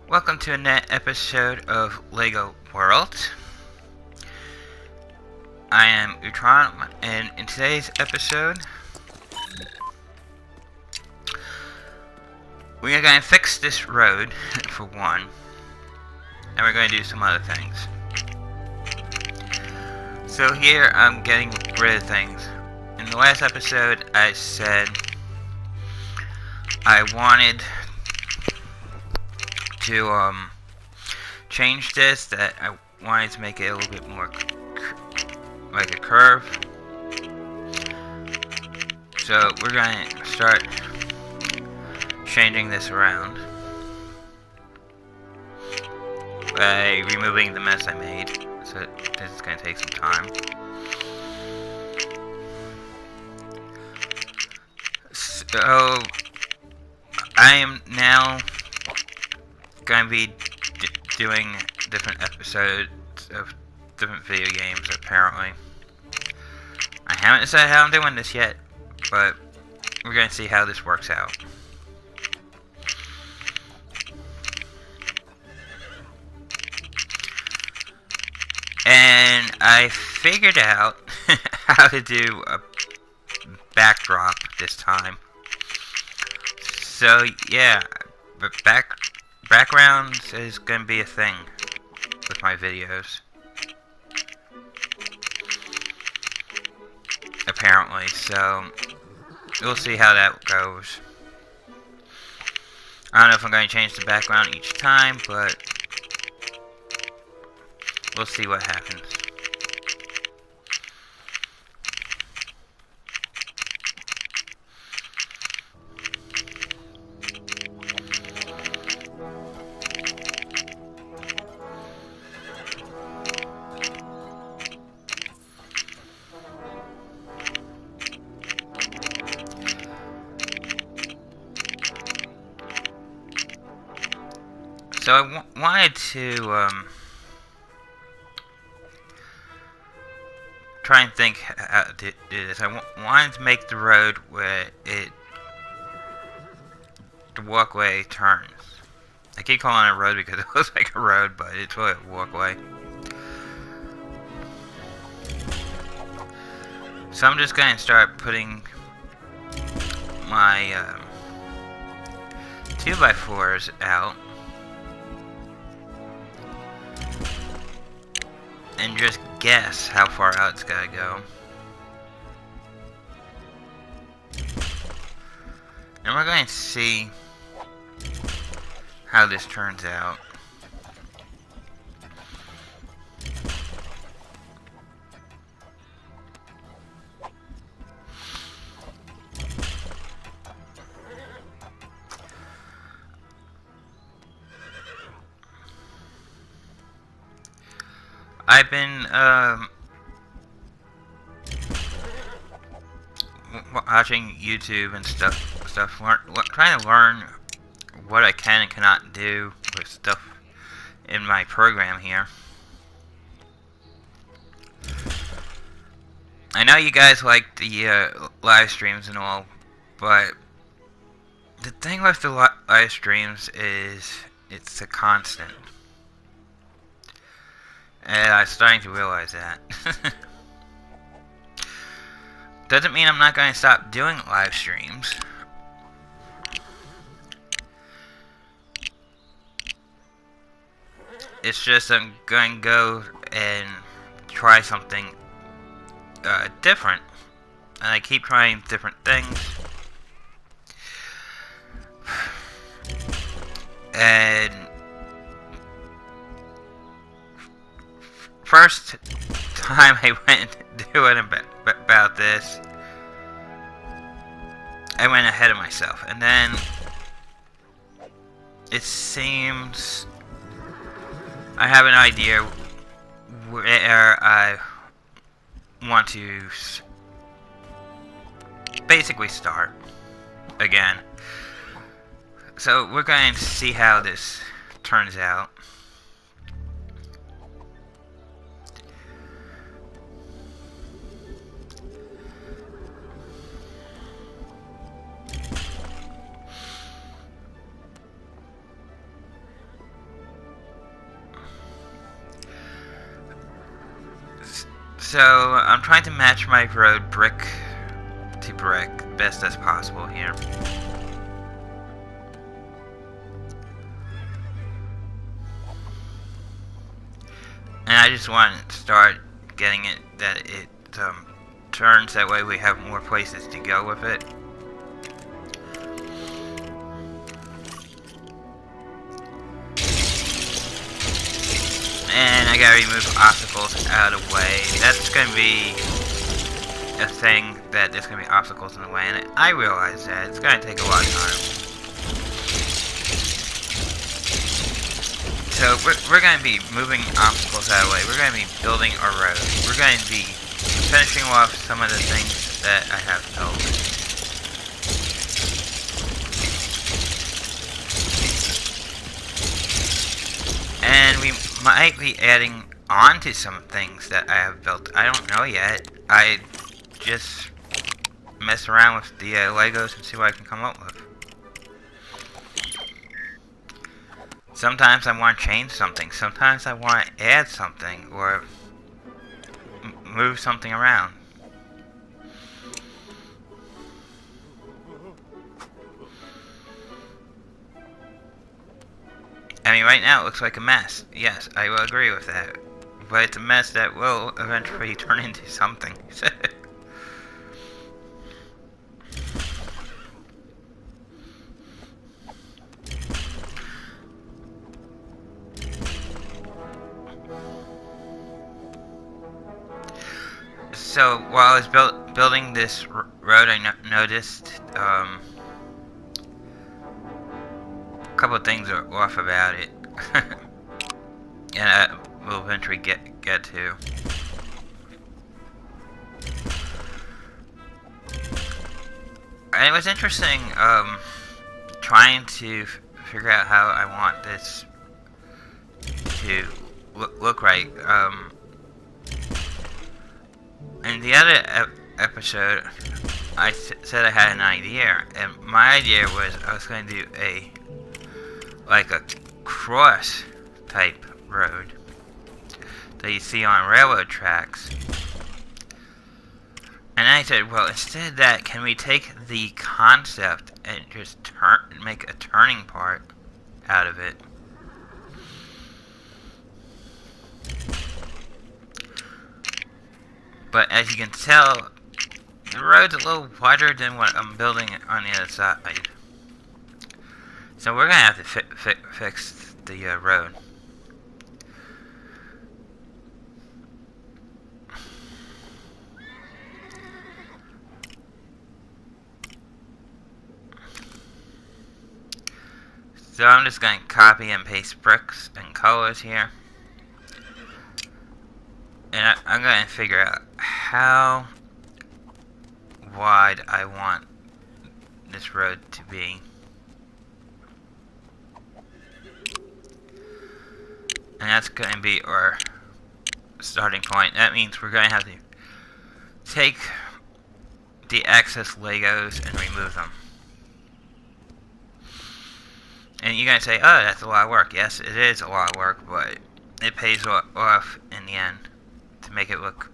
Welcome to another episode of LEGO World. I am Utron, and in today's episode, we are going to fix this road, for one, and we're going to do some other things. So here, I'm getting rid of things. In the last episode, I said I wanted to change this, that I wanted to make it a little bit more like a curve. So we're going to start changing this around by removing the mess I made. So this is going to take some time. So I am now going to be doing different episodes of different video games, apparently. I haven't decided how I'm doing this yet, but we're going to see how this works out. And I figured out how to do a backdrop this time. So yeah, but backgrounds is going to be a thing with my videos, apparently, so we'll see how that goes. I don't know if I'm going to change the background each time, but we'll see what happens. So I wanted to try and think how to do this. I wanted to make the road where the walkway turns. I keep calling it a road because it looks like a road, but it's really a walkway. So I'm just going to start putting my 2x4s out. And just guess how far out it's gotta go. And we're going to see how this turns out. I've been watching YouTube and stuff, trying to learn what I can and cannot do with stuff in my program here. I know you guys like the live streams and all, but the thing with the live streams is it's a constant. And I'm starting to realize that. Doesn't mean I'm not going to stop doing live streams. It's just I'm going to go and try something different. And I keep trying different things. And first time I went doing about this, I went ahead of myself, and then it seems I have an idea where I want to basically start again. So we're going to see how this turns out. So I'm trying to match my road brick to brick best as possible here. And I just want to start getting it that it turns, that way we have more places to go with it. And I gotta remove obstacles out of the way. That's gonna be a thing, that there's gonna be obstacles in the way, and I realize that it's gonna take a lot of time. So we're gonna be moving obstacles out of the way. We're gonna be building our road. We're gonna be finishing off some of the things that I have built. And we might be adding on to some things that I have built. I don't know yet. I just mess around with the Legos and see what I can come up with. Sometimes I want to change something. Sometimes I want to add something or move something around. I mean, right now it looks like a mess. Yes, I will agree with that. But it's a mess that will eventually turn into something. So, while I was building this road, I noticed a couple of things are off about it. And I will eventually get to. And it was interesting trying to figure out how I want this to look right. In the other episode, I said I had an idea, and my idea was I was going to do a cross type road that you see on railroad tracks. And I said, well, instead of that, can we take the concept and just make a turning part out of it? But as you can tell, the road's a little wider than what I'm building on the other side. So we're gonna have to fix the road. So I'm just going to copy and paste bricks and colors here. And I'm going to figure out how wide I want this road to be. And that's going to be our starting point. That means we're going to have to take the excess Legos and remove them. And you're going to say, oh, that's a lot of work. Yes, it is a lot of work, but it pays off in the end to make it look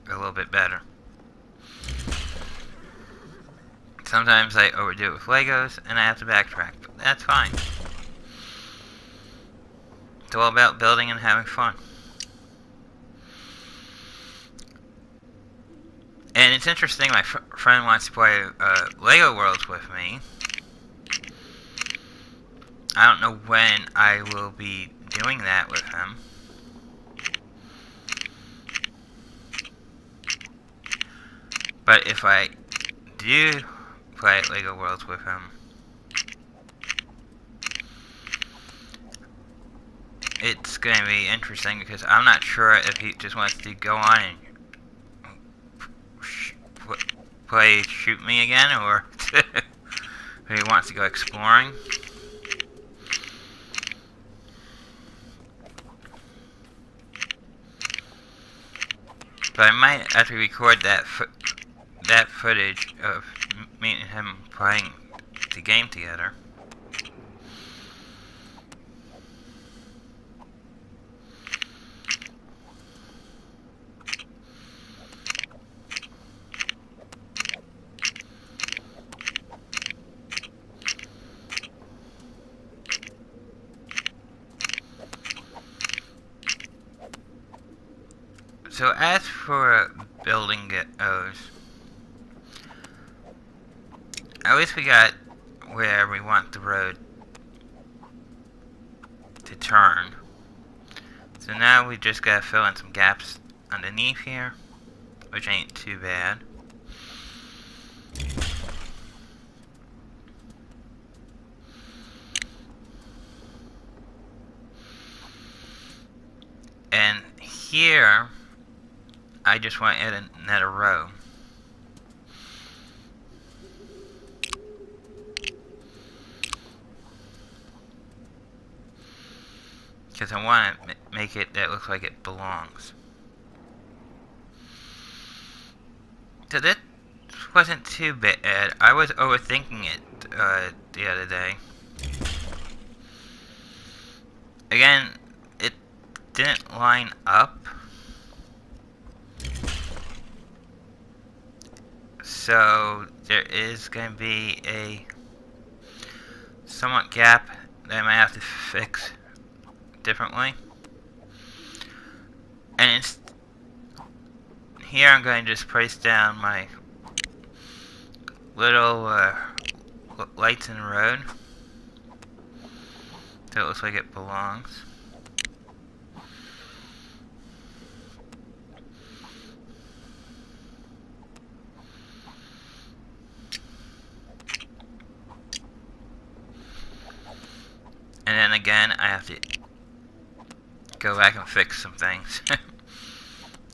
a little bit better. Sometimes I overdo it with Legos, and I have to backtrack, but that's fine. It's all about building and having fun. And it's interesting, my friend wants to play Lego Worlds with me. I don't know when I will be doing that with him. But if I do play Lego Worlds with him, it's going to be interesting because I'm not sure if he just wants to go on and play Shoot Me again, or if he wants to go exploring. But I might actually record that footage of me and him playing the game together. So as for building goes, at least we got where we want the road to turn. So now we just gotta fill in some gaps underneath here, which ain't too bad. And here, I just want to add another row. Because I want to make it that looks like it belongs. So this wasn't too bad. I was overthinking it the other day. Again, it didn't line up. So there is going to be a somewhat gap that I might have to fix differently. And here I'm going to just place down my little lights in the road so it looks like it belongs. And then again, I have to go back and fix some things.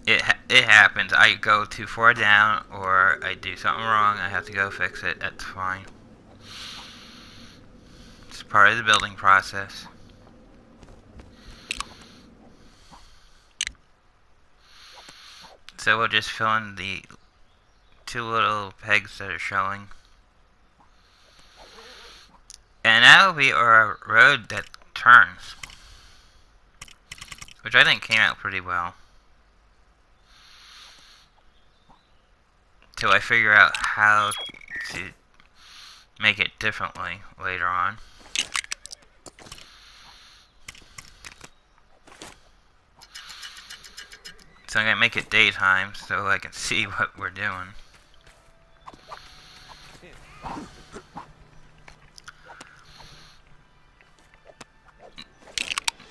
It happens. I go too far down, or I do something wrong. I have to go fix it. That's fine. It's part of the building process. So we'll just fill in the two little pegs that are showing. And that'll be our road that turns, which I think came out pretty well. Till I figure out how to make it differently later on. So I'm going to make it daytime so I can see what we're doing.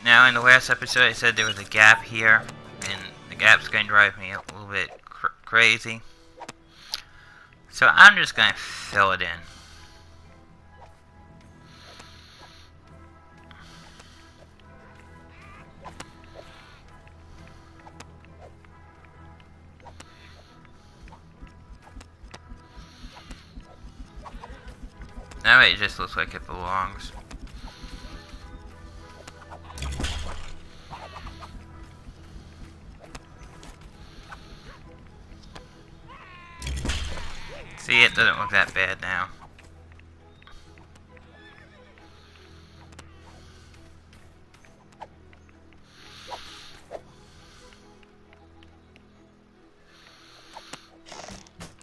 Now, in the last episode, I said there was a gap here, and the gap's going to drive me a little bit crazy. So I'm just going to fill it in. That way it just looks like it belongs. See, it doesn't look that bad now.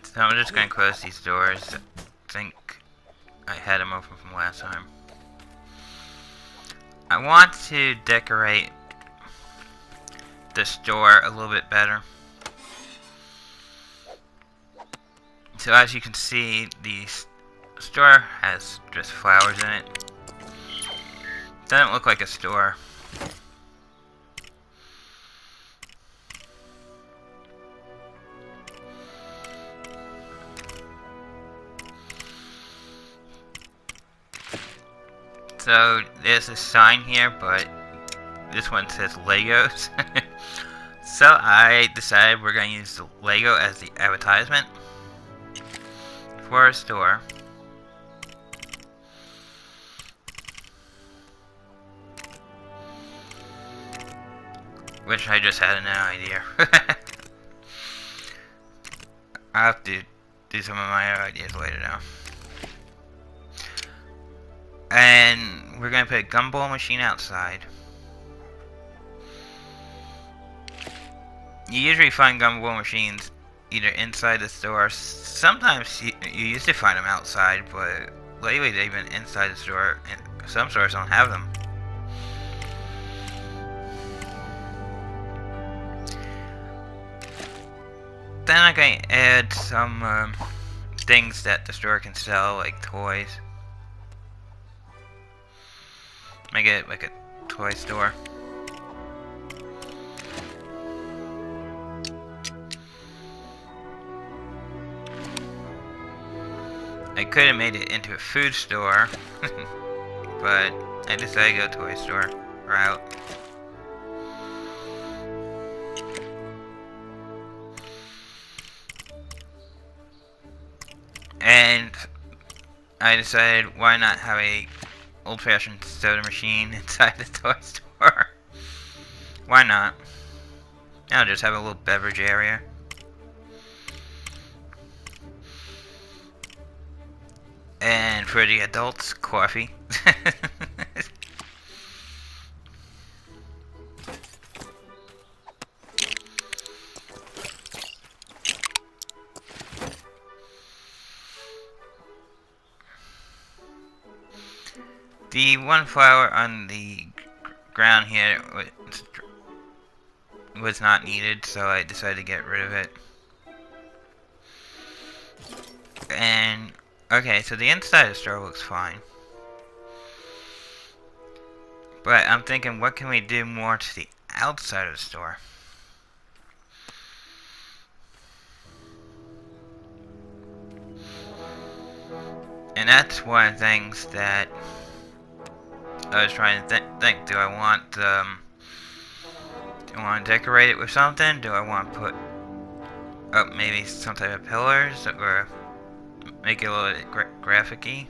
So I'm just going to close these doors. I think I had them open from last time. I want to decorate the store a little bit better. So as you can see, the store has just flowers in it. Doesn't look like a store. So there's a sign here, but this one says Legos. So I decided we're going to use the Lego as the advertisement for a store. Which I just had an idea. I'll have to do some of my ideas later now. And we're going to put a gumball machine outside. You usually find gumball machines either inside the store. Sometimes you used to find them outside, but lately they've been inside the store, and some stores don't have them. then I'm going to add some things that the store can sell, like toys. Make it like a toy store. I could have made it into a food store, but I decided to go toy store route. And I decided, why not have a old-fashioned soda machine inside the toy store? Why not? I'll just have a little beverage area. And for the adults, coffee. The one flower on the ground here was not needed, so I decided to get rid of it. And okay, so the inside of the store looks fine. But I'm thinking, what can we do more to the outside of the store? And that's one of the things that I was trying to think. Do I want to decorate it with something? Do I want to put up maybe some type of pillars, or make it a little bit graphic-y?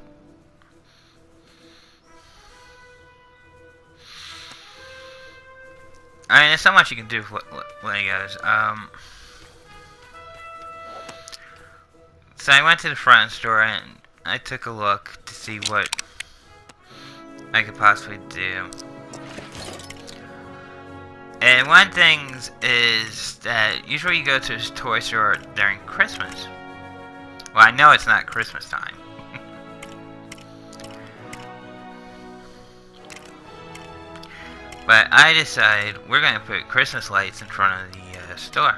I mean, there's so much you can do with Legos. So I went to the front store and I took a look to see what I could possibly do. And one thing is that usually you go to a toy store during Christmas. Well, I know it's not Christmas time. But I decided we're going to put Christmas lights in front of the store.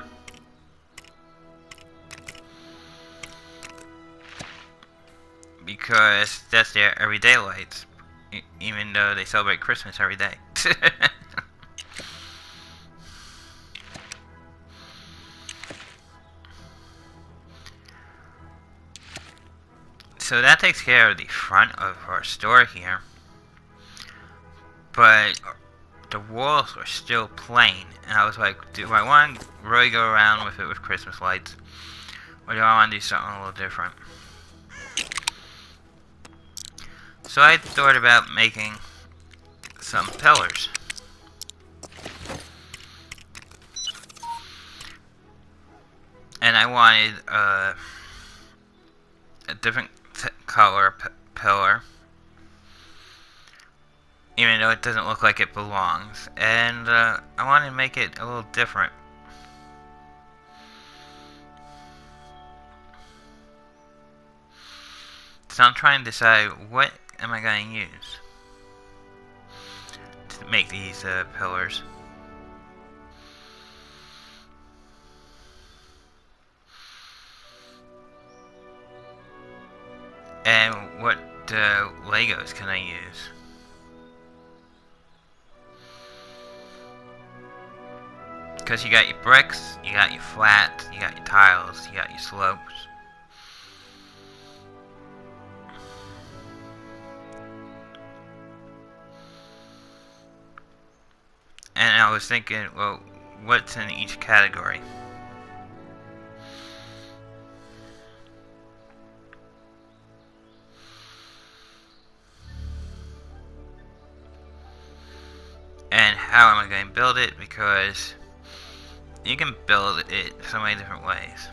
Because that's their everyday lights, even though they celebrate Christmas every day. So that takes care of the front of our store here. But the walls are still plain, and I was like, do I want to really go around with it with Christmas lights, or do I want to do something a little different? So I thought about making some pillars. And I wanted a different color pillar, even though it doesn't look like it belongs. And I wanted to make it a little different. So I'm trying to decide, what am I going to use to make these pillars. And what Legos can I use? Because you got your bricks, you got your flats, you got your tiles, you got your slopes. And I was thinking, well, what's in each category? And how am I going to build it? Because you can build it so many different ways.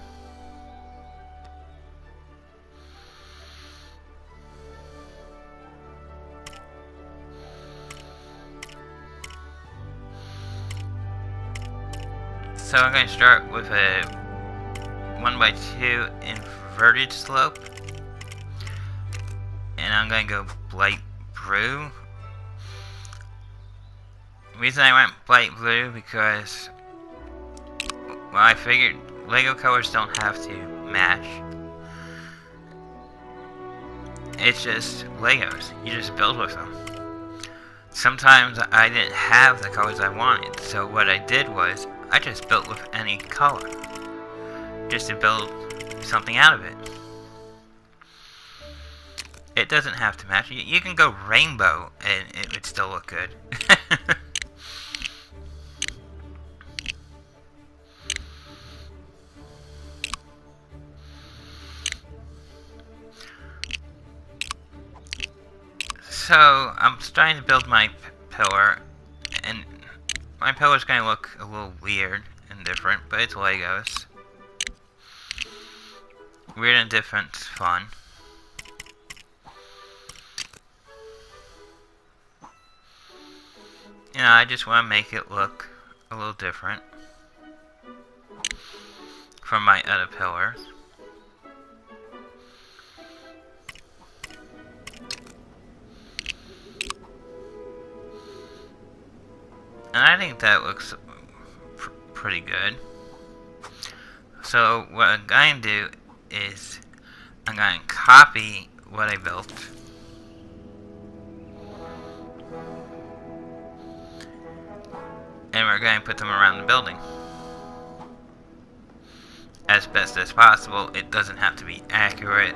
So I'm going to start with a 1x2 inverted slope. And I'm going to go light blue. The reason I went light blue because, well, I figured Lego colors don't have to match. It's just Legos. You just build with them. Sometimes I didn't have the colors I wanted, so what I did was I just built with any color, just to build something out of it. It doesn't have to match. You can go rainbow and it would still look good. So, I'm starting to build my pillar, and my pillar's going to look a little weird and different, but it's Legos. Weird and different's fun. You know, I just want to make it look a little different from my other pillars. And I think that looks pretty good. So what I'm going to do is I'm going to copy what I built. And we're going to put them around the building. As best as possible. It doesn't have to be accurate.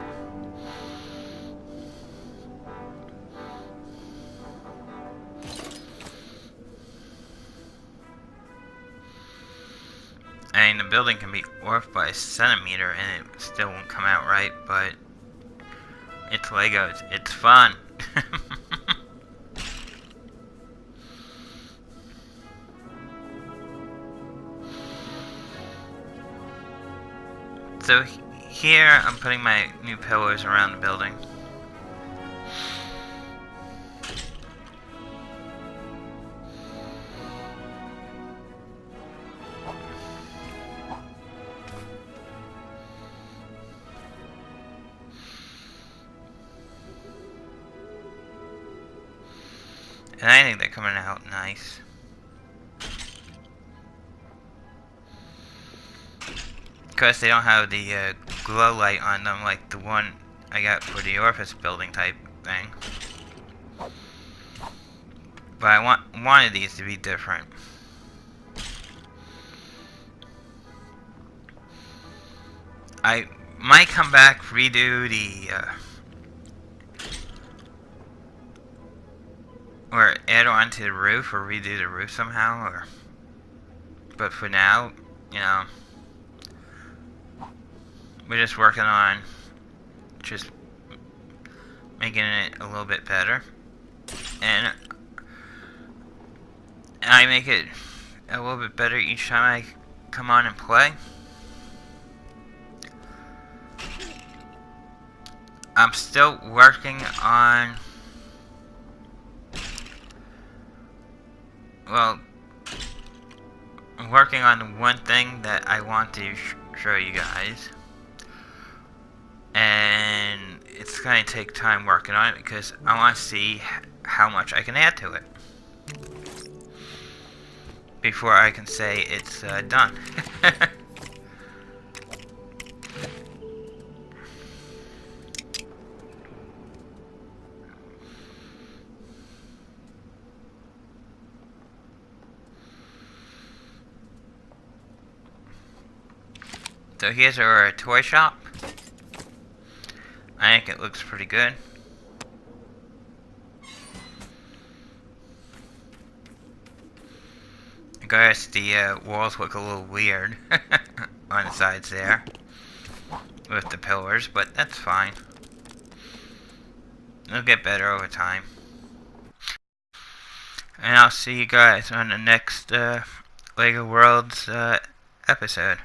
I mean, the building can be off by a centimeter and it still won't come out right, but it's Legos. It's fun. So here I'm putting my new pillars around the building. And I think they're coming out nice. Because they don't have the glow light on them like the one I got for the office building type thing. But I wanted these to be different. I might come back, redo the or add on to the roof, or redo the roof somehow, or... But for now, you know, we're just working on just making it a little bit better. And I make it a little bit better each time I come on and play. I'm still working on... Well, I'm working on one thing that I want to show you guys. And it's going to take time working on it because I want to see how much I can add to it before I can say it's done. So here's our toy shop. I think it looks pretty good. I guess the walls look a little weird on the sides there with the pillars, but that's fine. It'll get better over time. And I'll see you guys on the next LEGO Worlds episode.